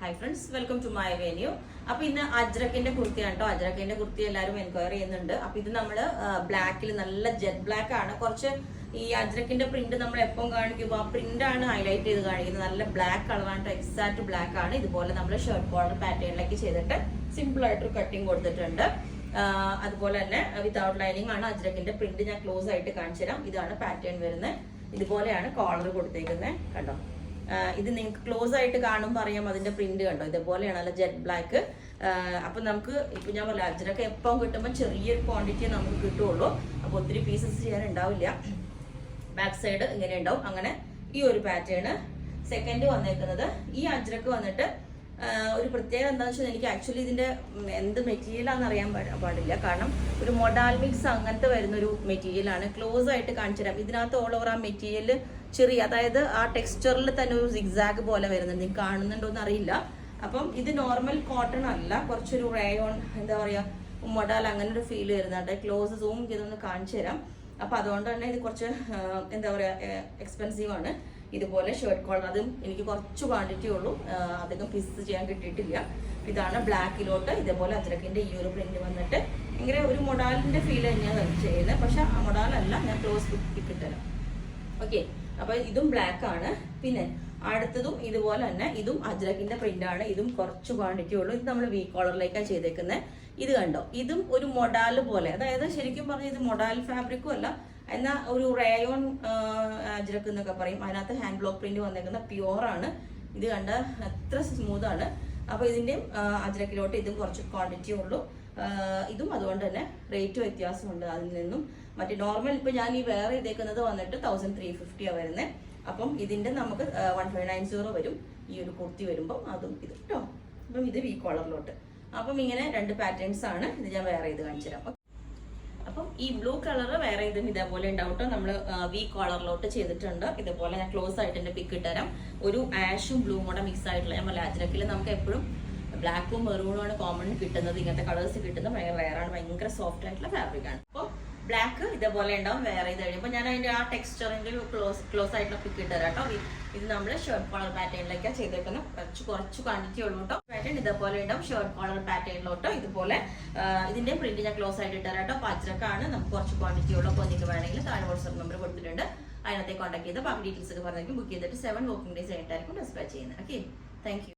Hi friends, welcome to my venue. അപ്പൊ ഇന്ന് അജ്രക്കിന്റെ കുർത്തിയാണ് കേട്ടോ. അജ്രക്കിന്റെ കുർത്തി എല്ലാവരും എൻക്വയറി ചെയ്യുന്നുണ്ട്. അപ്പൊ ഇത് നമ്മള് ബ്ലാക്കിൽ നല്ല ജെറ്റ് ബ്ലാക്ക് ആണ്. കുറച്ച് ഈ അജ്രക്കിന്റെ പ്രിന്റ് നമ്മൾ എപ്പം കാണിക്കുമ്പോൾ ആ പ്രിന്റ് ആണ് ഹൈലൈറ്റ് ചെയ്ത് കാണിക്കുന്നത്. നല്ല ബ്ലാക്ക് കളറാണ്, എക്സാക്ട് ബ്ലാക്ക് ആണ്. ഇതുപോലെ നമ്മൾ ഷർട്ട് കോളർ പാറ്റേണിലേക്ക് ചെയ്തിട്ട് സിമ്പിൾ ആയിട്ടൊരു കട്ടിങ് കൊടുത്തിട്ടുണ്ട്. അതുപോലെ തന്നെ വിതൗട്ട് ലൈനിങ് ആണ് അജ്രക്കിന്റെ പ്രിന്റ്. ഞാൻ ക്ലോസ് ആയിട്ട് കാണിച്ചു തരാം. ഇതാണ് പാറ്റേൺ വരുന്നത്. ഇതുപോലെയാണ് കോളർ കൊടുത്തേക്കുന്നത്, കണ്ടോ. ഇത് നിങ്ങൾക്ക് ക്ലോസ് ആയിട്ട് കാണുമ്പോൾ അറിയാം അതിന്റെ പ്രിന്റ് കണ്ടോ. ഇതുപോലെയാണ് നല്ല ജെറ്റ് ബ്ലാക്ക്. അപ്പൊ നമുക്ക് ഇപ്പൊ ഞാൻ പറയാം, അജ്രക്ക് എപ്പം കിട്ടുമ്പോൾ ചെറിയൊരു ക്വാണ്ടിറ്റി നമുക്ക് കിട്ടുള്ളൂ. അപ്പൊ ഒത്തിരി പീസസ് ചെയ്യാൻ ഉണ്ടാവില്ല. ബാക്ക് സൈഡ് ഇങ്ങനെ ഉണ്ടാവും. അങ്ങനെ ഈ ഒരു പാറ്റേണ്. സെക്കൻഡ് വന്നേക്കുന്നത് ഈ അജ്രക്ക് വന്നിട്ട് ഒരു പ്രത്യേകത എന്താണെന്ന് വെച്ചാൽ എനിക്ക് ആക്ച്വലി ഇതിന്റെ എന്ത് മെറ്റീരിയൽ ആണെന്ന് അറിയാൻ പാടില്ല. കാരണം ഒരു മൊഡാൽ മിക്സ് അങ്ങനത്തെ വരുന്നൊരു മെറ്റീരിയൽ ആണ്. ക്ലോസ് ആയിട്ട് കാണിച്ചു തരാം. ഇതിനകത്ത് ഓൾ ഓവർ ആ മെറ്റീരിയൽ ചെറിയ, അതായത് ആ ടെക്സ്ചറിൽ തന്നെ ഒരു സിഗ്സാഗ് പോലെ വരുന്നുണ്ട്. നിങ്ങൾക്ക് കാണുന്നുണ്ടോ എന്ന് അറിയില്ല. അപ്പം ഇത് നോർമൽ കോട്ടൺ അല്ല, കുറച്ചൊരു റേയോൺ, എന്താ പറയാ, മൊഡാൽ അങ്ങനെ ഒരു ഫീൽ വരുന്നുണ്ട്. ക്ലോസ് സൂം ചെയ്തൊന്ന് കാണിച്ചു തരാം. അപ്പൊ അതുകൊണ്ട് തന്നെ ഇത് കുറച്ച് എന്താ പറയാ എക്സ്പെൻസീവ് ആണ്. ഇതുപോലെ ഷർട്ട് കോളർ, അതും എനിക്ക് കുറച്ച് ക്വാണ്ടിറ്റി ഉള്ളൂ, അധികം പീസസ് ചെയ്യാൻ കിട്ടിയിട്ടില്ല. ഇതാണ് ബ്ലാക്കിലോട്ട് ഇതേപോലെ അജ്രക്കിന്റെ ഈ ഒരു പ്രിന്റ് വന്നിട്ട് ഇങ്ങനെ ഒരു മൊഡാലിന്റെ ഫീൽ തന്നെയാണ് ചെയ്യുന്നത്. പക്ഷെ ആ മൊഡാലല്ല, ഞാൻ ക്ലോസ് ഇട്ടിട്ടുതരാം. ഓക്കെ, അപ്പൊ ഇതും ബ്ലാക്ക് ആണ്. പിന്നെ അടുത്തതും ഇതുപോലെ തന്നെ, ഇതും അജ്രക്കിന്റെ പ്രിന്റ് ആണ്. ഇതും കുറച്ച് ക്വാണ്ടിറ്റി ഉള്ളൂ. ഇത് നമ്മൾ വി കോളറിലേക്കാണ് ചെയ്തേക്കുന്നത്. ഇത് കണ്ടോ, ഇതും ഒരു മൊഡാൽ പോലെ, അതായത് ശരിക്കും പറഞ്ഞാൽ ഇത് മൊഡാൽ ഫാബ്രിക്കും അല്ല, എന്നാൽ ഒരു റേയോൺ അജ്രക്ക് എന്നൊക്കെ പറയും. അതിനകത്ത് ഹാൻഡ് ബ്ലോക്ക് പ്രിന്റ് വന്നേക്കുന്ന പ്യുവർ ആണ്. ഇത് കണ്ട എത്ര സ്മൂത്ത് ആണ്. അപ്പൊ ഇതിന്റെയും അജ്രക്കിലോട്ട് ഇതും കുറച്ച് ക്വാണ്ടിറ്റി ഉള്ളൂ. ഇതും അതുകൊണ്ട് തന്നെ റേറ്റ് വ്യത്യാസമുണ്ട് അതിൽ നിന്നും. മറ്റേ നോർമൽ ഇപ്പൊ ഞാൻ ഈ വേറെ ഇതേക്കുന്നത് വന്നിട്ട് 1350 വരുന്നത്. അപ്പം ഇതിന്റെ നമുക്ക് 1590 വരും ഈ ഒരു കുർത്തി വരുമ്പോൾ. അതും ഇത് കേട്ടോ. അപ്പം ഇത് വി കോളറിലോട്ട്. അപ്പം ഇങ്ങനെ രണ്ട് പാറ്റേൺസ് ആണ്. ഇത് ഞാൻ വേറെ ഇത് കാണിച്ചു തരാം. അപ്പം ഈ ബ്ലൂ കളർ വേറെ ഇതും ഇതേപോലെ ഉണ്ടാവും കേട്ടോ. നമ്മൾ വി കോളറിലോട്ട് ചെയ്തിട്ടുണ്ട്. ഇതുപോലെ ഞാൻ ക്ലോസ് ആയിട്ട് എന്റെ പിക്ക് ഇട്ടുതരാം. ഒരു ആഷും ബ്ലൂവും കൂടെ മിക്സ് ആയിട്ടുള്ള, ഞാൻ അജ്രക്കിൽ നമുക്ക് എപ്പോഴും ബ്ലാക്കും മെറൂണും ആണ് കോമൺ കിട്ടുന്നത്. ഇങ്ങനത്തെ കളേഴ്സ് കിട്ടുന്നത് ഭയങ്കര റയറാണ്. ഭയങ്കര സോഫ്റ്റ് ആയിട്ടുള്ള ഫാബ്രിക് ആണ്. അപ്പോൾ ബ്ലാക്ക് ഇതേപോലെ ഉണ്ടാവും. വേറെ ഇത് കഴിയുമ്പോൾ ഞാൻ അതിന്റെ ആ ടെക്സ്ചറിന്റെ ക്ലോസ് ആയിട്ടുള്ള പിക്ക് ഇട്ടുതരാം കേട്ടോ. ഇത് നമ്മൾ ഷർട്ട് കോളർ പാറ്റേണിലേക്കാണ് ചെയ്തേക്കുന്നത്. കുറച്ച് ക്വാണ്ടിറ്റി ഉള്ളൂ കേട്ടോ. പാറ്റേൺ ഇതേപോലെ ഉണ്ടാവും ഷർട്ട് കോളർ പാറ്റേണിലോട്ടോ. ഇതുപോലെ ഇതിന്റെ പ്രിന്റ് ഞാൻ ക്ലോസ് ആയിട്ട് ഇട്ടുതരാം കേട്ടോ. അജ്രക്കാണ്, നമുക്ക് കുറച്ച് ക്വാണ്ടിറ്റി ഉള്ളൂ. അപ്പോൾ നിങ്ങൾക്ക് വേണമെങ്കിൽ താഴെ വാട്സ്ആപ്പ് നമ്പർ കൊടുത്തിട്ടുണ്ട്. അതിനകത്തെ കോൺടാക്ട് ചെയ്ത് ബാക്കി ഡീറ്റെയിൽസ് ഒക്കെ പറഞ്ഞേക്കും. ബുക്ക് ചെയ്തിട്ട് 7 വർക്കിംഗ് ഡേയ്സ് ആയിട്ടായിരിക്കും ഡിസ്പാച്ച് ചെയ്യുന്നത്. Okay, thank you.